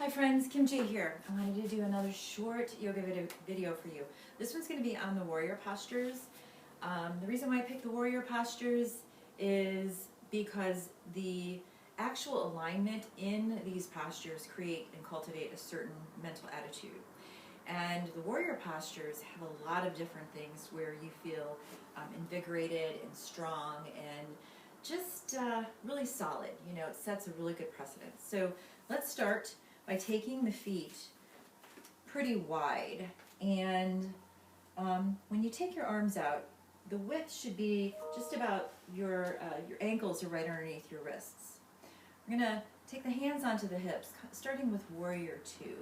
Hi friends, Kim J here. I wanted to do another short yoga video for you. This one's going to be on the warrior postures. The reason why I picked the warrior postures is because the actual alignment in these postures create and cultivate a certain mental attitude. And the warrior postures have a lot of different things where you feel invigorated and strong and just really solid. You know, it sets a really good precedent. So let's start by taking the feet pretty wide, and when you take your arms out, the width should be just about your ankles are right underneath your wrists. We're gonna take the hands onto the hips, starting with warrior two.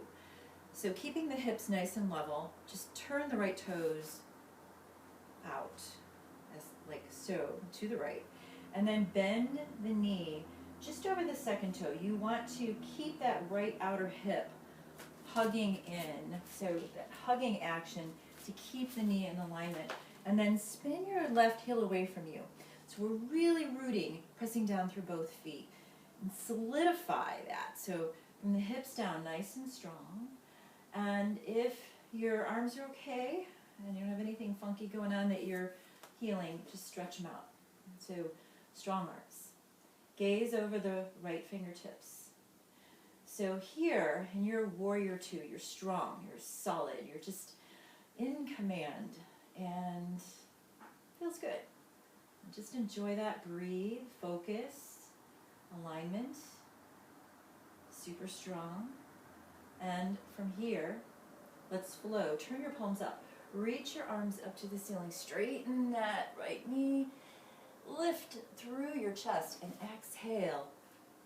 So keeping the hips nice and level, just turn the right toes out, as like so, to the right, and then bend the knee just over the second toe. You want to keep that right outer hip hugging in, so that hugging action to keep the knee in alignment. And then spin your left heel away from you. So we're really rooting, pressing down through both feet. And solidify that. So from the hips down, nice and strong. And if your arms are okay, and you don't have anything funky going on that you're healing, just stretch them out. So strong arms. Gaze over the right fingertips. So here, in your warrior two, you're strong, you're solid, you're just in command, and feels good. Just enjoy that, breathe, focus, alignment, super strong. And from here, let's flow. Turn your palms up. Reach your arms up to the ceiling. Straighten that right knee. Lift through your chest and exhale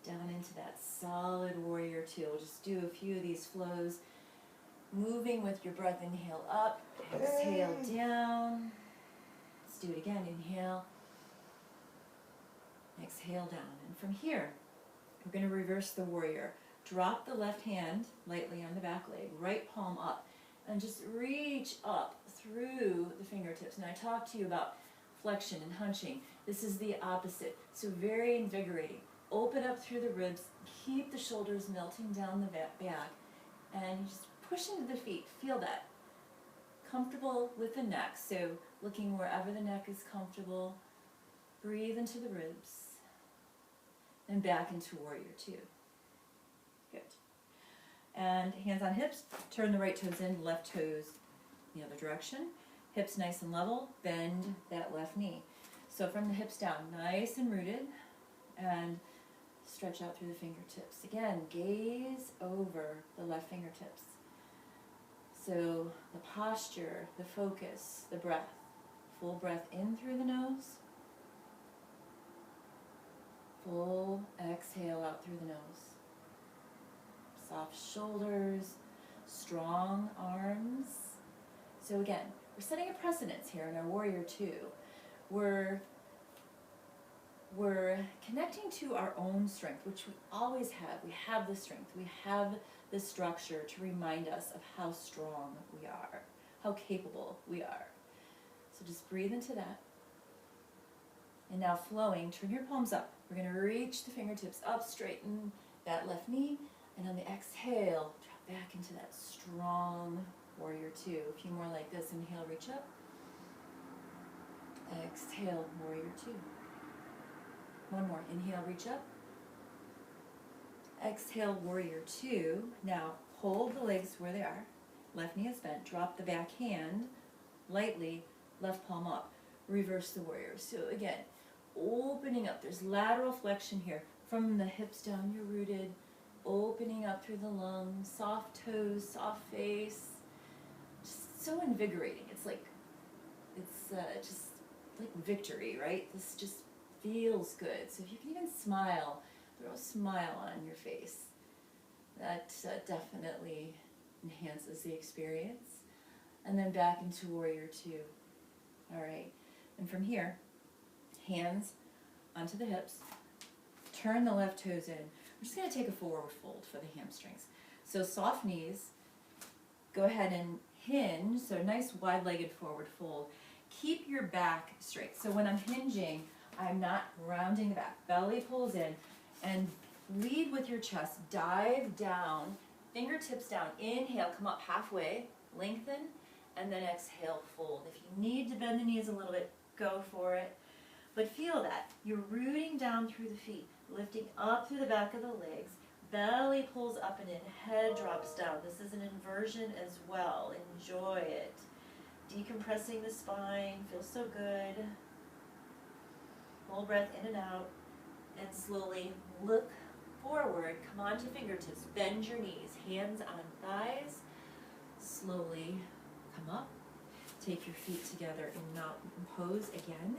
down into that solid warrior two. We'll just do a few of these flows, moving with your breath. Inhale up, exhale down. Let's do it again. Inhale, exhale down. And from here, we're going to reverse the warrior. Drop the left hand lightly on the back leg, right palm up, and just reach up through the fingertips. And I talked to you about flexion and hunching. This is the opposite, so very invigorating. Open up through the ribs, keep the shoulders melting down the back, and you just push into the feet. Feel that. Comfortable with the neck, so looking wherever the neck is comfortable. Breathe into the ribs, and back into warrior two. Good. And hands on hips, turn the right toes in, left toes the other direction. Hips nice and level, bend that left knee. So from the hips down, nice and rooted, and stretch out through the fingertips. Again, gaze over the left fingertips. So the posture, the focus, the breath. Full breath in through the nose. Full exhale out through the nose. Soft shoulders, strong arms. So again, we're setting a precedence here in our warrior two. We're connecting to our own strength, which we always have. We have the strength. We have the structure to remind us of how strong we are, how capable we are. So just breathe into that. And now flowing, turn your palms up. We're going to reach the fingertips up, straighten that left knee, and on the exhale, drop back into that strong warrior two. A few more like this. Inhale, reach up. Exhale, warrior two. One more. Inhale, reach up. Exhale, warrior two. Now hold the legs where they are. Left knee is bent. Drop the back hand lightly, left palm up. Reverse the warrior. So again, opening up. There's lateral flexion here. From the hips down, you're rooted. Opening up through the lungs, soft toes, soft face. Just so invigorating. It's just like victory, right? This just feels good. So if you can even smile, throw a smile on your face. That definitely enhances the experience. And then back into warrior two. All right. And from here, hands onto the hips. Turn the left toes in. We're just going to take a forward fold for the hamstrings. So soft knees. Go ahead and hinge. So nice wide-legged forward fold. Keep your back straight. So when I'm hinging, I'm not rounding the back. Belly pulls in, and lead with your chest. Dive down Fingertips down. Inhale, come up halfway, lengthen, and then exhale, fold. If you need to bend the knees a little bit, go for it. But feel that. You're rooting down through the feet, lifting up through the back of the legs. Belly pulls up and in, head drops down. This is an inversion as well. Enjoy it. Decompressing the spine, feels so good. Full breath in and out, and slowly look forward. Come onto fingertips, bend your knees, hands on thighs. Slowly come up. Take your feet together in mountain pose again.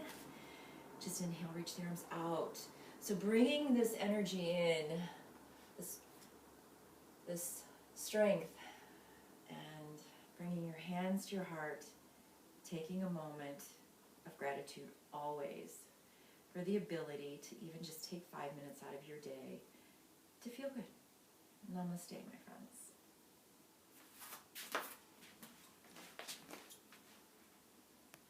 Just inhale, reach the arms out. So bringing this energy in, this strength, and bringing your hands to your heart, taking a moment of gratitude always for the ability to even just take 5 minutes out of your day to feel good. Namaste, my friend.